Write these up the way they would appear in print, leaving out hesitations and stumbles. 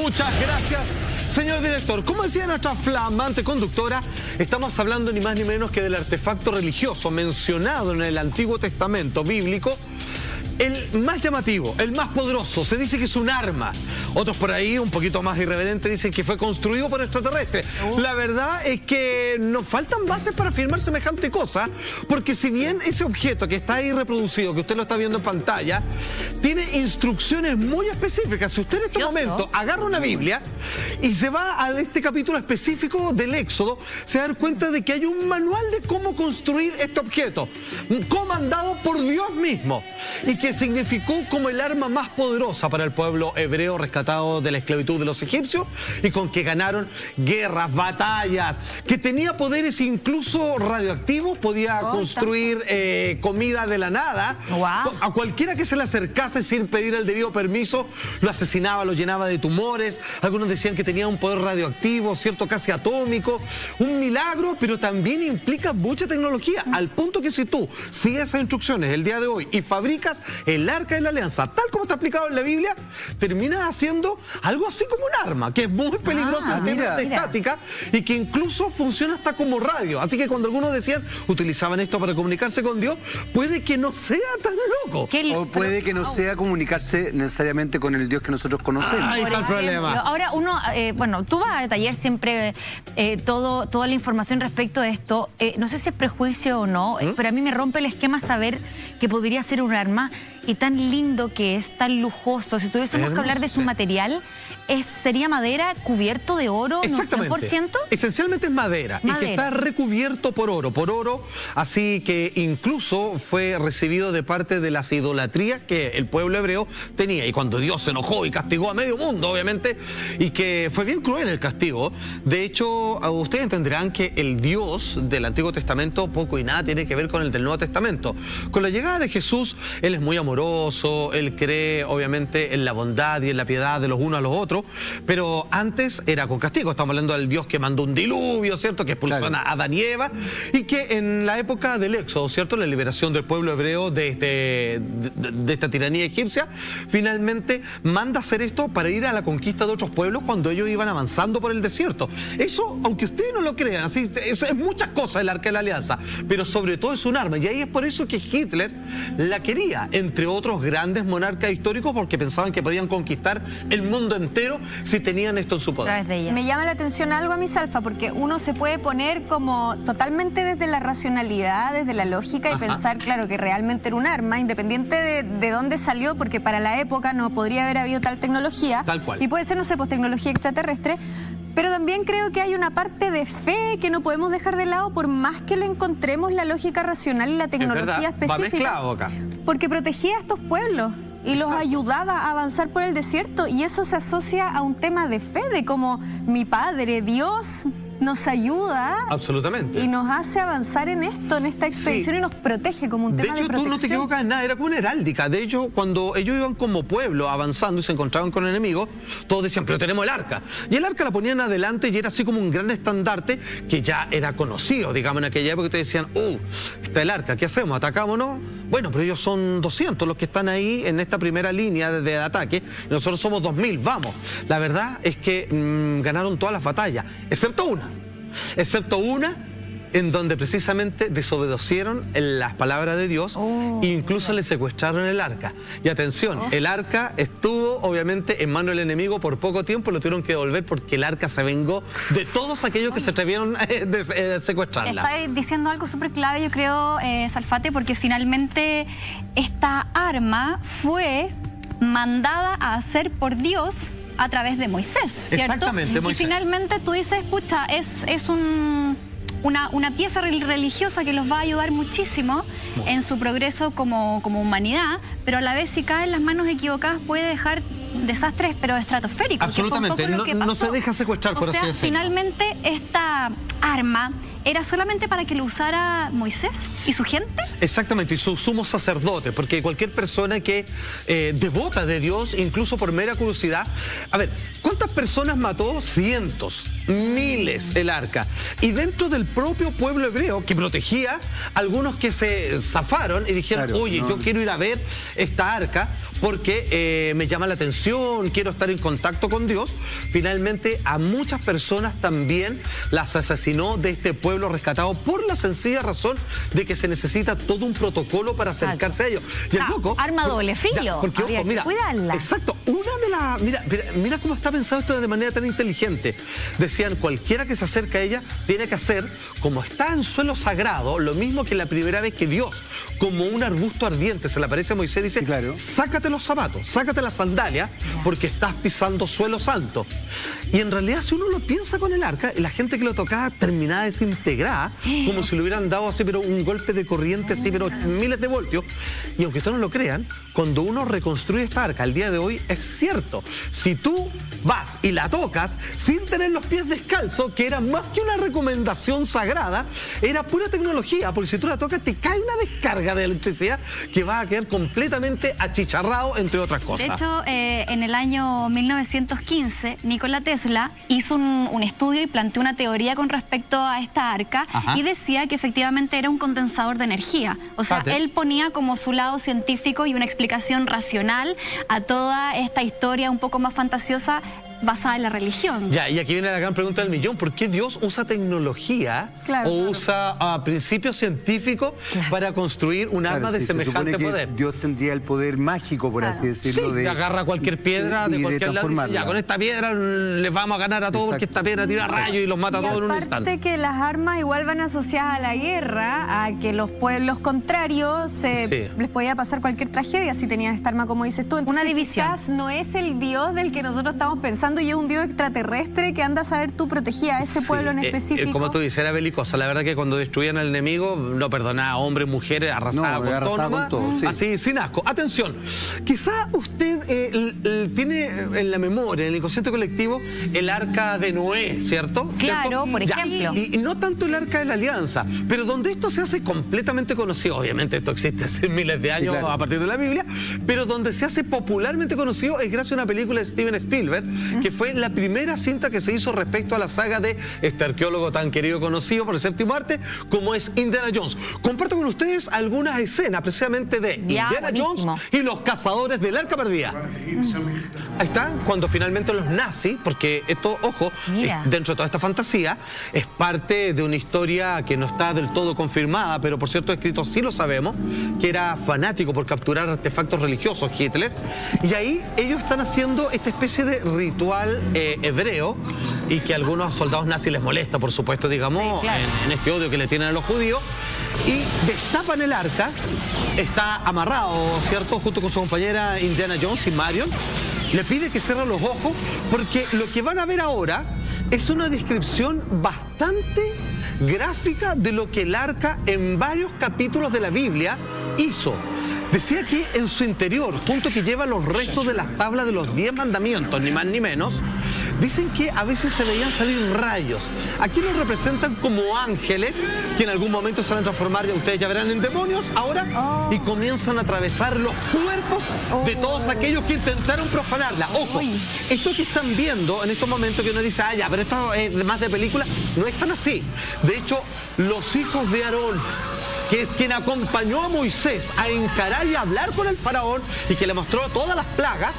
Muchas gracias, señor director. Como decía nuestra flamante conductora, estamos hablando ni más ni menos que del artefacto religioso mencionado en el Antiguo Testamento bíblico, el más llamativo, el más poderoso. Se dice que es un arma. Otros por ahí, un poquito más irreverentes, dicen que fue construido por extraterrestres. La verdad es que nos faltan bases para afirmar semejante cosa, porque si bien ese objeto que está ahí reproducido, que usted lo está viendo en pantalla, tiene instrucciones muy específicas. Si usted en este momento agarra una Biblia y se va a este capítulo específico del Éxodo, se va a dar cuenta de que hay un manual de cómo construir este objeto, comandado por Dios mismo, y que significó como el arma más poderosa para el pueblo hebreo rescatado de la esclavitud de los egipcios, y con que ganaron guerras, batallas, que tenía poderes incluso radioactivos, podía construir comida de la nada. A cualquiera que se le acercase sin pedir el debido permiso, lo asesinaba, lo llenaba de tumores. Algunos decían que tenía un poder radioactivo, cierto, casi atómico. Un milagro, pero también implica mucha tecnología, al punto que si tú sigues esas instrucciones el día de hoy y fabricas el Arca de la Alianza, tal como está explicado en la Biblia, terminas haciendo algo así como un arma, que es muy peligrosa en términos de estática y que incluso funciona hasta como radio. Así que cuando algunos decían, utilizaban esto para comunicarse con Dios, puede que no sea tan loco. O puede que no sea comunicarse necesariamente con el Dios que nosotros conocemos. Ahí está el problema. Ahora uno, bueno, tú vas a detallar siempre toda la información respecto de esto. No sé si es prejuicio o no, pero a mí me rompe el esquema saber que podría ser un arma, y tan lindo que es, tan lujoso. Si tuviésemos que hablar de su material, ¿sería madera cubierto de oro? Exactamente. ¿100%? Esencialmente es madera, y que está recubierto por oro, así que incluso fue recibido de parte de las idolatrías que el pueblo hebreo tenía, y cuando Dios se enojó y castigó a medio mundo, obviamente, y que fue bien cruel el castigo. De hecho, ustedes entenderán que el Dios del Antiguo Testamento poco y nada tiene que ver con el del Nuevo Testamento. Con la llegada de Jesús, Él es muy amoroso, Él cree obviamente en la bondad y en la piedad de los unos a los otros, pero antes era con castigo. Estamos hablando del Dios que mandó un diluvio, ¿cierto?, que expulsó a Adán y Eva, y que en la época del Éxodo, ¿cierto?, la liberación del pueblo hebreo de esta tiranía egipcia, finalmente manda hacer esto para ir a la conquista de otros pueblos cuando ellos iban avanzando por el desierto. Eso, aunque ustedes no lo crean, así, eso es muchas cosas el Arca de la Alianza, pero sobre todo es un arma, y ahí es por eso que Hitler la quería, entre otros grandes monarcas históricos, porque pensaban que podían conquistar el mundo entero si tenían esto en su poder. Me llama la atención algo a mi Salfa, porque uno se puede poner como totalmente desde la racionalidad, desde la lógica, y pensar, claro, que realmente era un arma, independiente de dónde salió, porque para la época no podría haber habido tal tecnología. Tal cual. Y puede ser, no sé, pues tecnología extraterrestre. Pero también creo que hay una parte de fe que no podemos dejar de lado, por más que le encontremos la lógica racional y la tecnología específica. Va mezclado acá. Porque protegía a estos pueblos y los ayudaba a avanzar por el desierto, y eso se asocia a un tema de fe, de cómo mi Padre, Dios, nos ayuda. Absolutamente. Y nos hace avanzar en esto, en esta expedición, y nos protege como un tema de protección. De hecho, tú no te equivocas en nada, era como una heráldica. De hecho, cuando ellos iban como pueblo avanzando y se encontraban con enemigos, todos decían, pero tenemos el arca. Y el arca la ponían adelante y era así como un gran estandarte que ya era conocido, digamos, en aquella época. Te decían, está el arca, ¿qué hacemos? ¿Atacamos o no? Bueno, pero ellos son 200 los que están ahí en esta primera línea de ataque, y nosotros somos 2000, vamos. La verdad es que ganaron todas las batallas, excepto una en donde precisamente desobedecieron las palabras de Dios, e incluso le secuestraron el arca. Y atención, el arca estuvo obviamente en manos del enemigo por poco tiempo, lo tuvieron que devolver porque el arca se vengó de todos aquellos que se atrevieron a secuestrarla. Está diciendo algo súper clave, yo creo, Salfate, porque finalmente esta arma fue mandada a hacer por Dios a través de Moisés, ¿cierto? Exactamente, Moisés. Y finalmente tú dices, pucha, es una pieza religiosa que los va a ayudar muchísimo en su progreso como humanidad, pero a la vez, si cae en las manos equivocadas, puede dejar desastres, pero estratosféricos. Absolutamente, no se deja secuestrar, por así decirlo. Finalmente, esta arma ¿era solamente para que lo usara Moisés y su gente? Exactamente, y su sumo sacerdote, porque cualquier persona que devota de Dios, incluso por mera curiosidad. A ver, ¿cuántas personas mató? Cientos, miles el arca. Y dentro del propio pueblo hebreo que protegía, algunos que se zafaron y dijeron, oye, yo quiero ir a ver esta arca, porque me llama la atención, quiero estar en contacto con Dios. Finalmente a muchas personas también las asesinó de este pueblo rescatado por la sencilla razón de que se necesita todo un protocolo para acercarse a ellos. Y el loco, arma doble filo. Porque ojo, mira, cuidarla. Exacto, mira cómo está pensado esto de manera tan inteligente. Decían, cualquiera que se acerque a ella tiene que hacer, como está en suelo sagrado, lo mismo que la primera vez que Dios, como un arbusto ardiente, se le aparece a Moisés, dice, claro, sácate los zapatos, sácate las sandalias, porque estás pisando suelo santo. Y en realidad, si uno lo piensa con el arca, la gente que lo tocaba terminaba desintegrada, como si le hubieran dado así, pero un golpe de corriente, así, pero miles de voltios. Y aunque ustedes no lo crean, cuando uno reconstruye esta arca al día de hoy, es cierto. Si tú vas y la tocas sin tener los pies descalzos, que era más que una recomendación sagrada, era pura tecnología, porque si tú la tocas te cae una descarga de electricidad que va a quedar completamente achicharrado, entre otras cosas. De hecho, en el año 1915, Nikola Tesla hizo un estudio y planteó una teoría con respecto a esta arca. Ajá. Y decía que efectivamente era un condensador de energía. O sea, Fíjate. él ponía como su lado científico y una explicación racional a toda esta historia un poco más fantasiosa basada en la religión. Ya, y aquí viene la gran pregunta del millón. ¿Por qué Dios usa tecnología o usa principios científicos para construir un arma de se semejante supone que poder? Dios tendría el poder mágico, por así decirlo. Sí, agarra cualquier piedra de cualquier lado y dice, ya, con esta piedra les vamos a ganar a todos. Exacto. Porque esta piedra tira rayos y los mata a todos en un instante. Aparte que las armas igual van asociadas a la guerra, a que los pueblos contrarios les podía pasar cualquier tragedia si tenían esta arma, como dices tú. Entonces, una división. Quizás no es el Dios del que nosotros estamos pensando y es un Dios extraterrestre que anda a saber tú protegías a ese pueblo en específico. Como tú dices, era belicosa. La verdad que cuando destruían al enemigo, no perdonaba a hombres, mujeres, arrasaba con todo, así, sin asco. Atención, quizá usted tiene en la memoria, en el inconsciente colectivo, el arca de Noé, ¿cierto? Claro, por ejemplo. Y no tanto el arca de la alianza, pero donde esto se hace completamente conocido, obviamente esto existe hace miles de años a partir de la Biblia, pero donde se hace popularmente conocido es gracias a una película de Steven Spielberg, que fue la primera cinta que se hizo respecto a la saga de este arqueólogo tan querido y conocido por el séptimo arte, como es Indiana Jones. Comparto con ustedes algunas escenas precisamente de Indiana Jones y los cazadores del arca perdida. Ahí está, cuando finalmente los nazis, porque esto, ojo, dentro de toda esta fantasía, es parte de una historia que no está del todo confirmada, pero por cierto escrito sí lo sabemos, que era fanático por capturar artefactos religiosos, Hitler, y ahí ellos están haciendo esta especie de ritual hebreo y que a algunos soldados nazis les molesta, por supuesto, digamos, en este odio que le tienen a los judíos, y destapan el arca, está amarrado, ¿cierto?, junto con su compañera Indiana Jones y Marion, le pide que cierre los ojos, porque lo que van a ver ahora es una descripción bastante gráfica de lo que el arca en varios capítulos de la Biblia hizo. Decía que en su interior, junto que lleva los restos de las tablas de los 10 mandamientos, ni más ni menos, dicen que a veces se veían salir rayos. Aquí nos representan como ángeles que en algún momento se van a transformar, ya ustedes ya verán, en demonios ahora, y comienzan a atravesar los cuerpos de todos aquellos que intentaron profanarla. Ojo, esto que están viendo en estos momentos que uno dice, ah, ya, pero esto es más de película, no es tan así. De hecho, los hijos de Aarón, que es quien acompañó a Moisés a encarar y hablar con el faraón y que le mostró todas las plagas,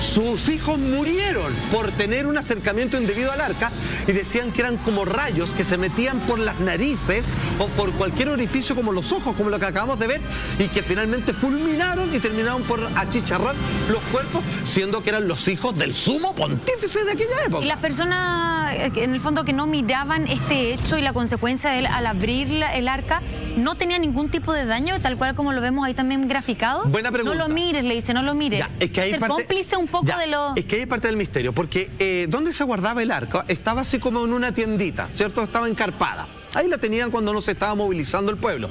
sus hijos murieron por tener un acercamiento indebido al arca y decían que eran como rayos que se metían por las narices o por cualquier orificio como los ojos, como lo que acabamos de ver, y que finalmente fulminaron y terminaron por achicharrar los cuerpos, siendo que eran los hijos del sumo pontífice de aquella época. Y las personas, en el fondo, que no miraban este hecho y la consecuencia de él al abrir el arca, ¿no tenía ningún tipo de daño, tal cual como lo vemos ahí también graficado? Buena pregunta. No lo mires, le dice, no lo mires. Ya, es que hay ser parte, cómplice un poco de lo... Es que hay parte del misterio, porque ¿dónde se guardaba el arca? Estaba así como en una tiendita, ¿cierto? Estaba encarpada. Ahí la tenían cuando no se estaba movilizando el pueblo.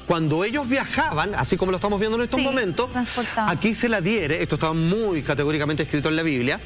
Cuando ellos viajaban, así como lo estamos viendo en estos momentos, aquí se la diere, esto estaba muy categóricamente escrito en la Biblia,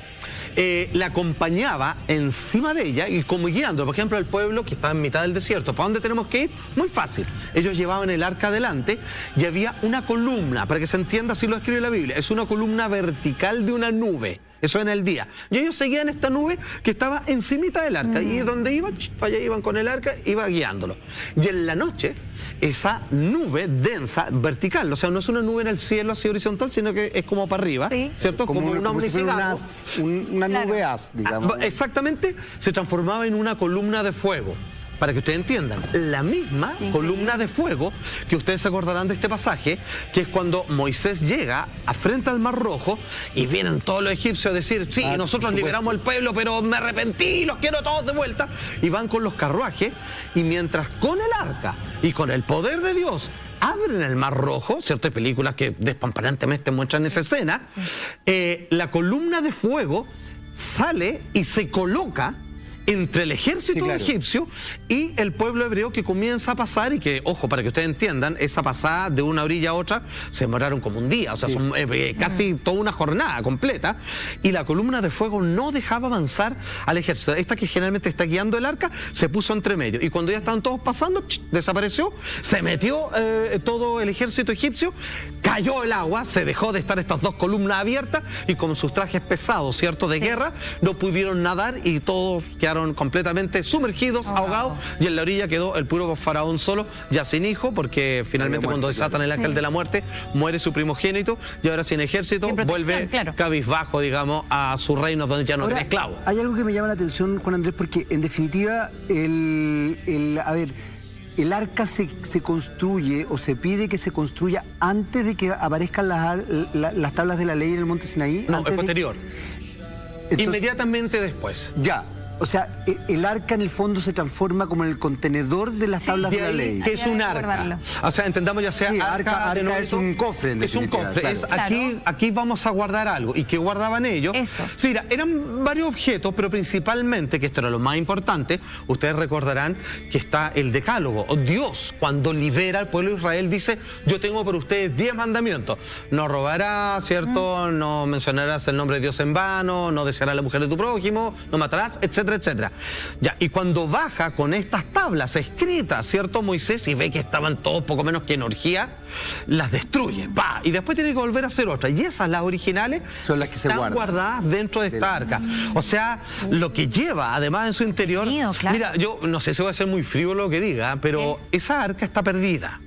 la acompañaba encima de ella y como guiando, por ejemplo, al pueblo que estaba en mitad del desierto. ¿Para dónde tenemos que ir? Muy fácil. Ellos llevaban el arca adelante y había una columna, para que se entienda, así lo escribe la Biblia, es una columna vertical de una nube. Eso en el día. Y ellos seguían esta nube que estaba encimita del arca. Y donde iban, allá iban con el arca, iba guiándolo. Y en la noche, esa nube densa, vertical. O sea, no es una nube en el cielo así horizontal, sino que es como para arriba, Sí. ¿cierto? Como un si fuera omnicigarro. una nube haz, digamos. Exactamente, se transformaba en una columna de fuego. Para que ustedes entiendan, la misma columna de fuego que ustedes se acordarán de este pasaje, que es cuando Moisés llega a frente al Mar Rojo y vienen todos los egipcios a decir, sí, nosotros liberamos el pueblo, pero me arrepentí, los quiero todos de vuelta. Y van con los carruajes y mientras con el arca y con el poder de Dios abren el Mar Rojo, ¿cierto? Hay películas que despampanantemente muestran esa escena, la columna de fuego sale y se coloca entre el ejército egipcio y el pueblo hebreo que comienza a pasar y que, ojo, para que ustedes entiendan, esa pasada de una orilla a otra se demoraron como un día, o sea, son casi toda una jornada completa, y la columna de fuego no dejaba avanzar al ejército. Esta que generalmente está guiando el arca se puso entre medio y cuando ya estaban todos pasando, desapareció, se metió todo el ejército egipcio, cayó el agua, se dejó de estar estas dos columnas abiertas y con sus trajes pesados, ¿cierto?, de guerra, no pudieron nadar y todos quedaron completamente sumergidos, ahogados, y en la orilla quedó el puro faraón solo, ya sin hijo, porque finalmente cuando desatan el ángel de la muerte, muere su primogénito, y ahora sin ejército, vuelve cabizbajo, digamos, a su reino donde ya no tiene esclavo. Hay algo que me llama la atención, Juan Andrés, porque en definitiva, el arca se construye o se pide que se construya antes de que aparezcan las tablas de la ley en el monte Sinaí. No, es posterior. Entonces, inmediatamente después. Ya. O sea, el arca en el fondo se transforma como en el contenedor de las tablas de la ley. Que es un arca. O sea, entendamos ya sea arca es un cofre. Es un cofre. Claro. Aquí vamos a guardar algo. ¿Y qué guardaban ellos? Eso. Sí, mira, eran varios objetos, pero principalmente, que esto era lo más importante, ustedes recordarán que está el decálogo. Dios, cuando libera al pueblo de Israel, dice, yo tengo por ustedes 10 mandamientos. No robarás, ¿cierto? No mencionarás el nombre de Dios en vano, no desearás la mujer de tu prójimo, no matarás, etcétera, etcétera. Ya, y cuando baja con estas tablas escritas, ¿cierto?, Moisés, y ve que estaban todos poco menos que en orgía, las destruye, ¡pa! Y después tiene que volver a hacer otras. Y esas, las originales, son las que se están guardadas dentro de esta arca. O sea, lo que lleva, además, en su interior... Mira, yo no sé si voy a ser muy frívolo lo que diga, pero esa arca está perdida.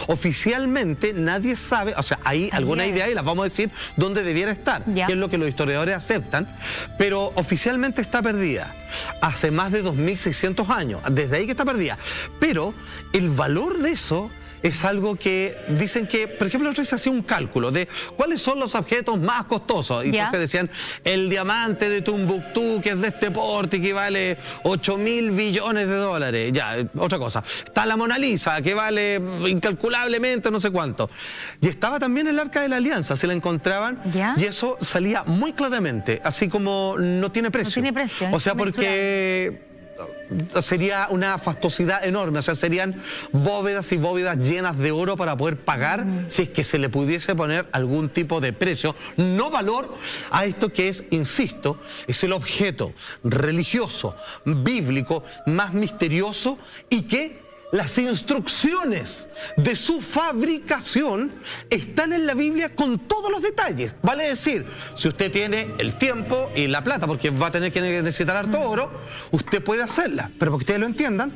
Oficialmente nadie sabe, o sea, hay alguna idea y las vamos a decir dónde debiera estar, que es lo que los historiadores aceptan, pero oficialmente está perdida hace más de 2600 años, desde ahí que está perdida. Pero el valor de eso es algo que dicen que, por ejemplo, otra vez se hacía un cálculo de cuáles son los objetos más costosos. Y entonces decían, el diamante de Tumbuctú, que es de este porte, que vale 8.000 billones de dólares. Ya, otra cosa. Está la Mona Lisa, que vale incalculablemente no sé cuánto. Y estaba también el Arca de la Alianza, se la encontraban, y eso salía muy claramente, así como no tiene precio. No tiene precio. O sea, porque sería una fastuosidad enorme, o sea, serían bóvedas y bóvedas llenas de oro para poder pagar si es que se le pudiese poner algún tipo de precio, no valor, a esto que es, insisto, es el objeto religioso, bíblico, más misterioso y que las instrucciones de su fabricación están en la Biblia con todos los detalles. Vale decir, si usted tiene el tiempo y la plata, porque va a tener que necesitar harto oro, usted puede hacerla. Pero para que ustedes lo entiendan,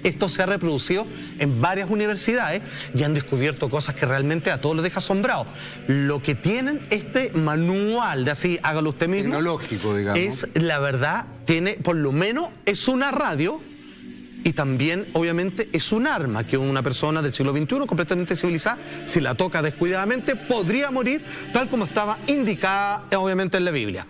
esto se ha reproducido en varias universidades y han descubierto cosas que realmente a todos les deja asombrados. Lo que tienen este manual de así, hágalo usted mismo, tecnológico, digamos, es, la verdad, tiene, por lo menos, es una radio. Y también, obviamente, es un arma que una persona del siglo XXI, completamente civilizada, si la toca descuidadamente, podría morir tal como estaba indicada, obviamente, en la Biblia.